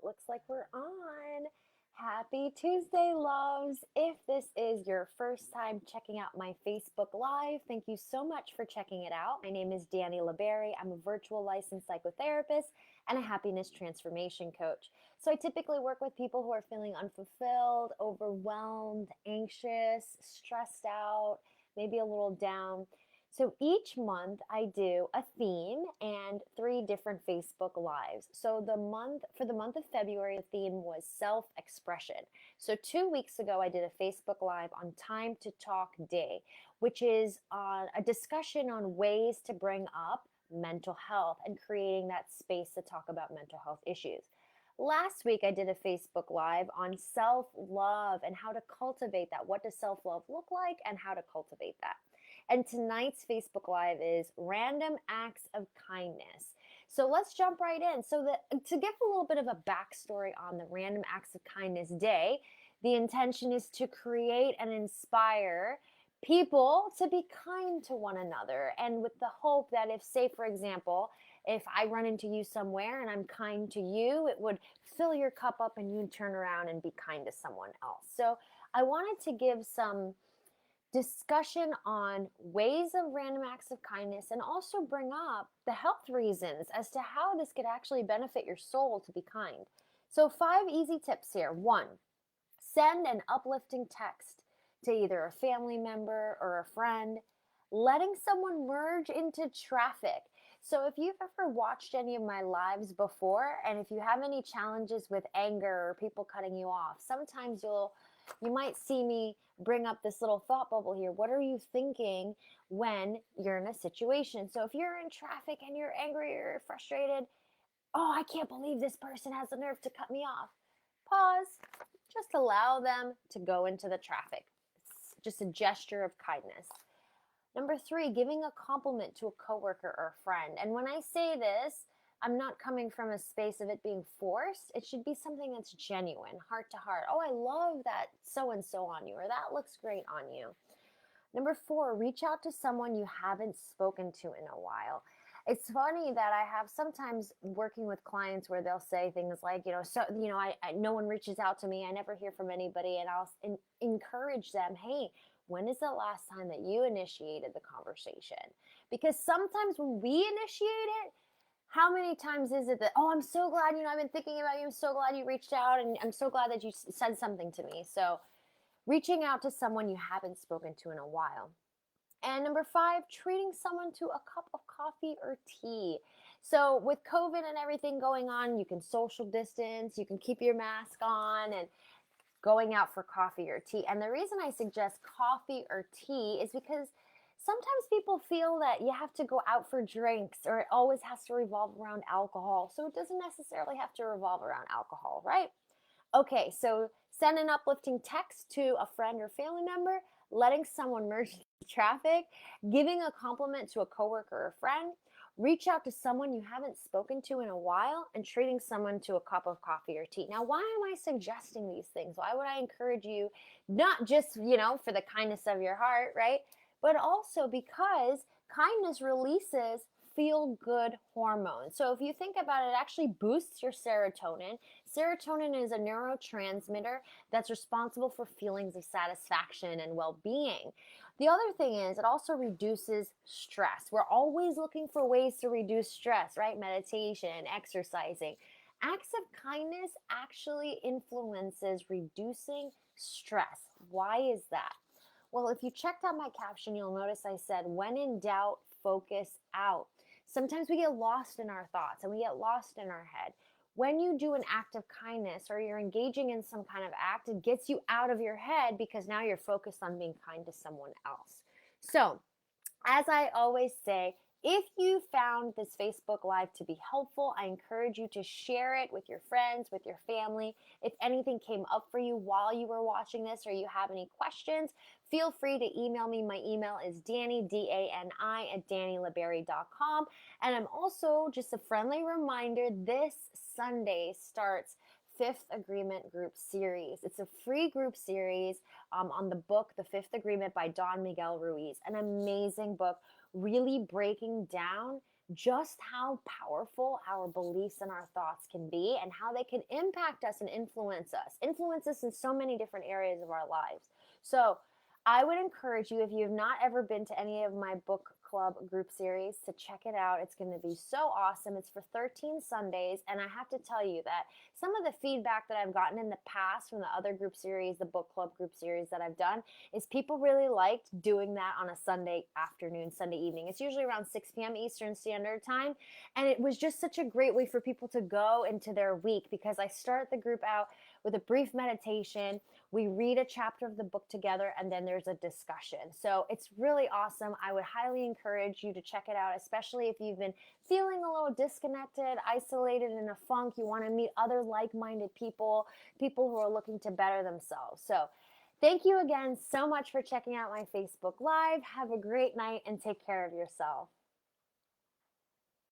looks like we're on. Happy Tuesday, loves. If this is your first time checking out my Facebook Live, thank you so much for checking it out. My name is Dani LeBerry. I'm a virtual licensed psychotherapist and a happiness transformation coach. So I typically work with people who are feeling unfulfilled, overwhelmed, anxious, stressed out, maybe a little down. So each month I do a theme and three different Facebook lives. So for the month of February, the theme was self-expression. So 2 weeks ago, I did a Facebook Live on Time to Talk Day, which is a discussion on ways to bring up mental health and creating that space to talk about mental health issues. Last week, I did a Facebook Live on self love and how to cultivate that. What does self love look like and how to cultivate that? And tonight's Facebook Live is random acts of kindness. So let's jump right in. To give a little bit of a backstory on the Random Acts of Kindness Day, the intention is to create and inspire people to be kind to one another. And with the hope that if, say, for example, if I run into you somewhere and I'm kind to you, it would fill your cup up and you turn around and be kind to someone else. So I wanted to give some discussion on ways of random acts of kindness and also bring up the health reasons as to how this could actually benefit your soul to be kind. So 5 easy tips here. 1, send an uplifting text to either a family member or a friend, letting someone merge into traffic. So if you've ever watched any of my lives before, and if you have any challenges with anger or people cutting you off, sometimes you might see me bring up this little thought bubble here. What are you thinking when you're in a situation? So if you're in traffic and you're angry or frustrated, oh, I can't believe this person has the nerve to cut me off. Pause. Just allow them to go into the traffic. It's just a gesture of kindness. Number 3, giving a compliment to a coworker or a friend. And when I say this, I'm not coming from a space of it being forced. It should be something that's genuine, heart to heart. Oh, I love that so-and-so on you, or that looks great on you. Number 4, reach out to someone you haven't spoken to in a while. It's funny that I have sometimes working with clients where they'll say things like, no one reaches out to me. I never hear from anybody. And I'll encourage them, hey, when is the last time that you initiated the conversation? Because sometimes when we initiate it, how many times is it that, oh, I'm so glad, I've been thinking about you. I'm so glad you reached out and I'm so glad that you said something to me. So reaching out to someone you haven't spoken to in a while. And number 5, treating someone to a cup of coffee or tea. So with COVID and everything going on, you can social distance, you can keep your mask on and going out for coffee or tea. And the reason I suggest coffee or tea is because sometimes people feel that you have to go out for drinks or it always has to revolve around alcohol. So it doesn't necessarily have to revolve around alcohol, right? Okay, so send an uplifting text to a friend or family member, letting someone merge into traffic, giving a compliment to a coworker or friend, reach out to someone you haven't spoken to in a while, and treating someone to a cup of coffee or tea. Now, why am I suggesting these things? Why would I encourage you not just, for the kindness of your heart, right? But also because kindness releases feel good hormones. So if you think about it, it actually boosts your serotonin. Serotonin is a neurotransmitter that's responsible for feelings of satisfaction and well-being. The other thing is it also reduces stress. We're always looking for ways to reduce stress, right? Meditation, exercising. Acts of kindness actually influences reducing stress. Why is that? Well, if you checked out my caption, you'll notice I said, when in doubt, focus out. Sometimes we get lost in our thoughts and we get lost in our head. When you do an act of kindness or you're engaging in some kind of act, it gets you out of your head because now you're focused on being kind to someone else. So, as I always say, if you found this Facebook Live to be helpful, I encourage you to share it with your friends, with your family. If anything came up for you while you were watching this or you have any questions, feel free to email me. My email is Dani, D-A-N-I, @DaniLeBerry.com. And I'm also, just a friendly reminder, this Sunday starts Fifth Agreement Group Series. It's a free group series on the book, The Fifth Agreement by Don Miguel Ruiz. An amazing book, really breaking down just how powerful our beliefs and our thoughts can be, and how they can impact us and influence us in so many different areas of our lives. So I would encourage you, if you have not ever been to any of my book club group series, to check it out. It's going to be so awesome. It's for 13 Sundays. And I have to tell you that some of the feedback that I've gotten in the past from the other group series, the book club group series that I've done, is people really liked doing that on a Sunday afternoon, Sunday evening. It's usually around 6 p.m. Eastern Standard Time. And it was just such a great way for people to go into their week, because I start the group out with a brief meditation. We read a chapter of the book together, and then there's a discussion. So it's really awesome. I would highly encourage you to check it out, especially if you've been feeling a little disconnected, isolated, in a funk. You want to meet other like-minded people, people who are looking to better themselves. So thank you again so much for checking out my Facebook Live. Have a great night and take care of yourself.